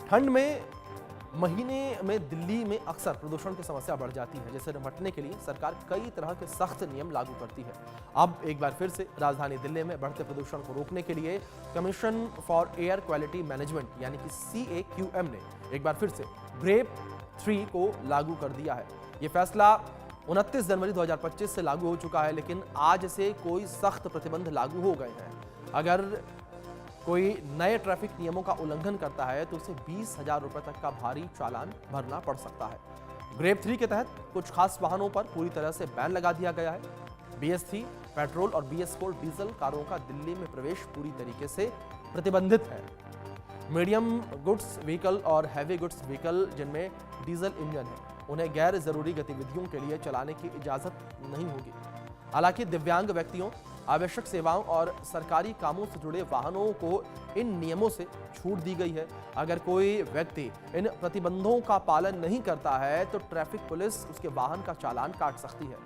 ठंड में महीने में दिल्ली में अक्सर प्रदूषण की समस्या बढ़ जाती है, जिसे निपटने के लिए सरकार कई तरह के सख्त नियम लागू करती है। अब एक बार फिर से राजधानी दिल्ली में बढ़ते प्रदूषण को रोकने के लिए commission for air quality management यानी कि CAQM ने एक बार फिर से ग्रेप 3 को लागू कर दिया है। ये फैसला 29 जनवरी 2025 से लागू हो चुका है, लेकिन आज से कोई सख्त प्रतिबंध लागू हो गए हैं। अगर कोई नए ट्रैफिक नियमों का उल्लंघन करता है तो उसे 20,000 रुपए तक का भारी चालान भरना पड़ सकता है। ग्रेप 3 के तहत कुछ खास वाहनों पर पूरी तरह से बैन लगा दिया गया है। BS3 पेट्रोल और BS4 डीजल कारों का दिल्ली में प्रवेश पूरी तरीके से प्रतिबंधित है। मीडियम गुड्स व्हीकल और हैवी गुड्स व्हीकल जिनमें डीजल इंजन है, उन्हें गैर जरूरी गतिविधियों के लिए चलाने की इजाजत नहीं होगी। हालांकि दिव्यांग व्यक्तियों, आवश्यक सेवाओं और सरकारी कामों से जुड़े वाहनों को इन नियमों से छूट दी गई है। अगर कोई व्यक्ति इन प्रतिबंधों का पालन नहीं करता है तो ट्रैफिक पुलिस उसके वाहन का चालान काट सकती है,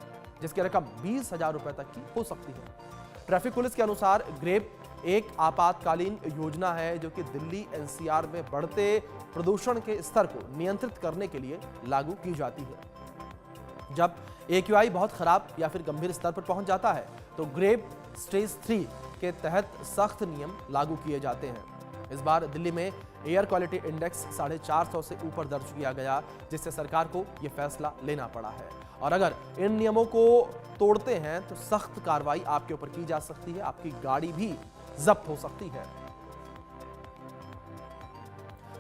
जिसकी रकम 20,000 रुपए तक की हो सकती है। ट्रैफिक पुलिस के अनुसार ग्रेप एक आपातकालीन योजना है जो कि दिल्ली NCR में बढ़ते प्रदूषण के स्तर को नियंत्रित करने के लिए लागू की जाती है। जब AQI बहुत खराब या फिर गंभीर स्तर पर पहुंच जाता है तो ग्रेप स्टेज 3 के तहत सख्त नियम लागू किए जाते हैं। इस बार दिल्ली में एयर क्वालिटी इंडेक्स 450 से ऊपर दर्ज किया गया, जिससे सरकार को यह फैसला लेना पड़ा है। और अगर इन नियमों को तोड़ते हैं तो सख्त कार्रवाई आपके ऊपर की जा सकती है, आपकी गाड़ी भी जब्त हो सकती है।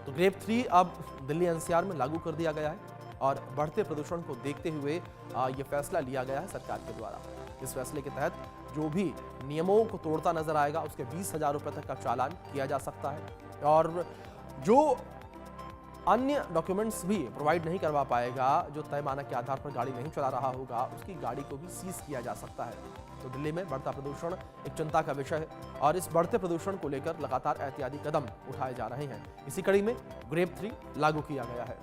तो ग्रेप 3 अब दिल्ली NCR में लागू कर दिया गया है और बढ़ते प्रदूषण को देखते हुए यह फैसला लिया गया है सरकार के द्वारा। इस फैसले के तहत जो भी नियमों को तोड़ता नजर आएगा उसके 20,000 रुपए तक का चालान किया जा सकता है, और जो अन्य डॉक्यूमेंट्स भी प्रोवाइड नहीं करवा पाएगा, जो तय मानक के आधार पर गाड़ी नहीं चला रहा होगा, उसकी गाड़ी को भी सीज किया जा सकता है। तो दिल्ली में बढ़ता प्रदूषण एक चिंता का विषय है और इस बढ़ते प्रदूषण को लेकर लगातार एहतियाती कदम उठाए जा रहे हैं। इसी कड़ी में ग्रेप 3 लागू किया गया है।